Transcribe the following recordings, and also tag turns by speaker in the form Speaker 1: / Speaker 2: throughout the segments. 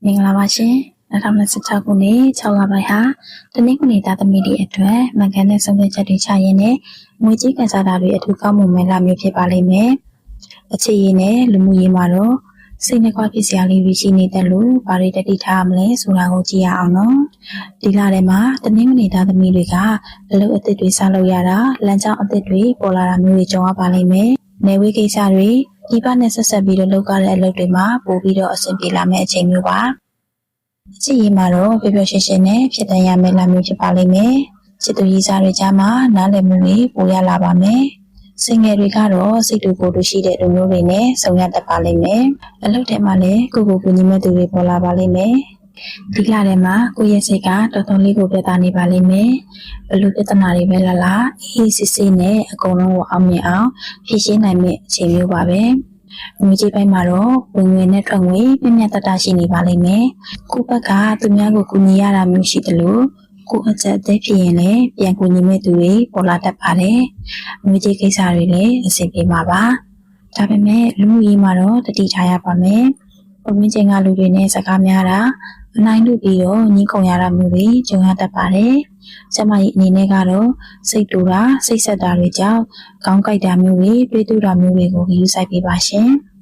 Speaker 1: မင်္ဂလာပါရှင်2026ခုနှစ်6လပိုင်းဟာတနင်္ဂနွေသားသမီးတွေအတွက်မှန်ကန်တဲ့ဆုံးဖြတ်ချက်တွေချရင်းနဲ့ငွေကြေးကန်စားတာတွေအထူးကောင်းမွန်မဲ့လာမျိုးဖြစ်ပါလိမ့်မယ်။အခြေရည်နဲ့လူမှုရေးမှာတော့စိတ်နှကွဖြစ်စရာလေးတွေရှိနေတဲ့လို့ဘာတွေတတိထားမလဲဆိုတာကိုကြည့်ရအောင်နော်။ဒီလထဲမှာတနင်္ဂနွေသားသမီးတွေကအလုပ်အသစ်တွေစလုပ်ရတာလမ်းကြောင်းအသစ်တွေပေါ်လာတာမျိုးတွေကြုံရပါလိမ့်မယ်။နေဝေးကိစ္စတွေဒီပတ်နဲ့ဆက်ဆက်ပြီးတော့လုပ်ရတဲ့အလုပ်တွေမှာပို့ပြီးတော့အဆင်ပြေလာမယ့်အချိန်မျိုးပါ။အချစ်ရေးမှာတော့ပျော်ပျော်ရွှင်ရွှင်နဲ့ဖြစ်တန်ရမယ့်လာမျိုးဖြစ်ပါလိမ့်မယ်။ချစ်သူရေးစားတွေကြားမှာနားလည်မှုတွေပိုရလာပါမယ်။စင်ငယ်တွေကတော့စိတ်တူကိုယ်တူရှိတဲ့လူမျိုးတွေနဲ့ဆုံရတတ်ပါလိမ့်မယ်။အလုပ်ထဲမှာလည်းကိုယ်ကိုညီမဲ့သူတွေပေါ်လာပါလိမ့်မယ်။ဒီလထဲမှာကိုယ့်ရဲ့စိတ်ကတော်တော်လေးကိုပြသနေပါလိမ့်မယ်။ဘလို့ပြဿနာတွေပဲလာအေးစစ်စစ်နဲ့အကုန်လုံးကိုအောင်မြင်အောင်ဖြေရှင်းနိုင်မယ့်အခြေမျိုးပါပဲ။ငွေကြေးပိုင်းမှာတော့ဝင်ငွေနဲ့ထွက်ငွေပြည့်မြတ်တတရှိနေပါလိမ့်မယ်။ကိုယ့်ဘက်ကသူများကိုကူညီရတာမျိုးရှိတယ်လို့ကိုယ်အချက်အသေးဖြစ်ရင်လည်းပြန်ကူညီမဲ့သူတွေပေါ်လာတတ်ပါတယ်။ငွေကြေးကိစ္စတွေလည်းအဆင်ပြေမှာပါ။ဒါပေမဲ့လူမှုရေးမှာတော့တတိထားရပါမယ်။ပုံရင်းချင်းကလူတွေနဲ့စကားများတာအနိုင်လူပြီးတော့ညီးခုံရတာမျိုးတွေကြုံရတတ်ပါတယ်။ကျမကြီးအနေနဲ့ကတော့စိတ်တူတာစိတ်ဆက်တာတွေကြောင့်ခေါင်းကိုက်တာမျိုးတွေတွေးတူတာမျိုးတွေကိုယူဆိုင်ပေးပါရှင်။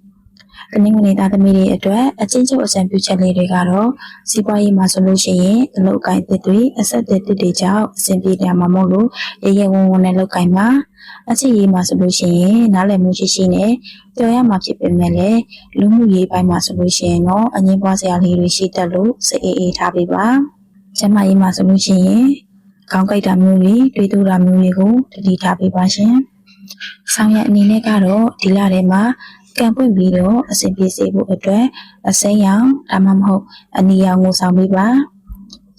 Speaker 1: တနင်္ဂနွေသားသမီးတွေအတွက်အချင်းချင်းအကြံပြုချက်လေးတွေကတော့စီးပွားရေးမှာဆိုလို့ရှိရင်အလုပ်ကိုင်သစ်တွေအဆက်အသွယ်တွေကြောင့်အဆင်ပြေတယ်မှာမဟုတ်လို့ရရဝုံဝုံနဲ့လုပ်ကိုင်မှာအချစ်ရေးမှာဆိုလို့ရှိရင်နားလည်မှုရှိရှိနဲ့ကြော်ရမှာဖြစ်ပေမဲ့လည်းလူမှုရေးပိုင်းမှာဆိုလို့ရှိရင်တော့အငြင်းပွားစရာလေးတွေရှိတတ်လို့စိတ်အေးထားပေးပါကျမရေးမှာဆိုလို့ရှိရင်ခေါင်းကိုက်တာမျိုးတွေတွေးတူတာမျိုးတွေကိုတတိထားပေးပါရှင်ဆောင်ရအနေနဲ့ကတော့ဒီလထဲမှာကံပွင့်ပြီးတော့အစဉ်ပြေစေဖို့အတွက်အစိမ်းရောင်ဒါမှမဟုတ်အနီရောင်ကိုဆောင်ပေးပါ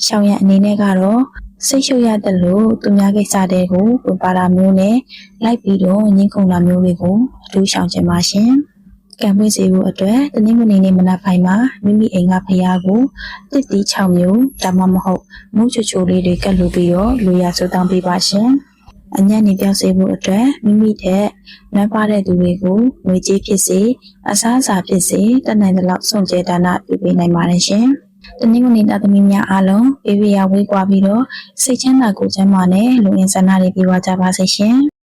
Speaker 1: ရှောင်းရအနေနဲ့ကတော့စိတ်ရှုပ်ရတဲ့လို့သူများကိစ္စတွေကိုဝင်ပါတာမျိုးနဲ့လိုက်ပြီးတော့ညှင်းခုန်တာမျိုးတွေကိုအထူးရှောင်ကျင်ပါရှင်ကံပွင့်စေဖို့အတွက်တနင်္ဂနွေနေ့မနက်ပိုင်းမှာမိမိအိမ်ကဖျားကိုတစ်တီ6မျိုးဒါမှမဟုတ်မုတ်ချိုလေးတွေကတ်လူပြီးတော့လူရဆူတောင်းပေးပါရှင်အညံ့နေပြောင်းစေဖို့အတွက်မိမိတဲ့နမ်းပါတဲ့သူတွေကိုငွေကြေးဖြစ်စေအစားအစာဖြစ်စေတတ်နိုင်သလောက်စွန့်ကြဲဒါနပြုပေးနိုင်ပါတယ်ရှင်။တနင်္ဂနွေသားသမီးများအားလုံးဘေးဝေးရဝေးကွာပြီးတော့စိတ်ချမ်းသာကိုယ်ချမ်းသာနဲ့လူရင်းဆန္ဒတွေပြေဝကြပါစေရှင်။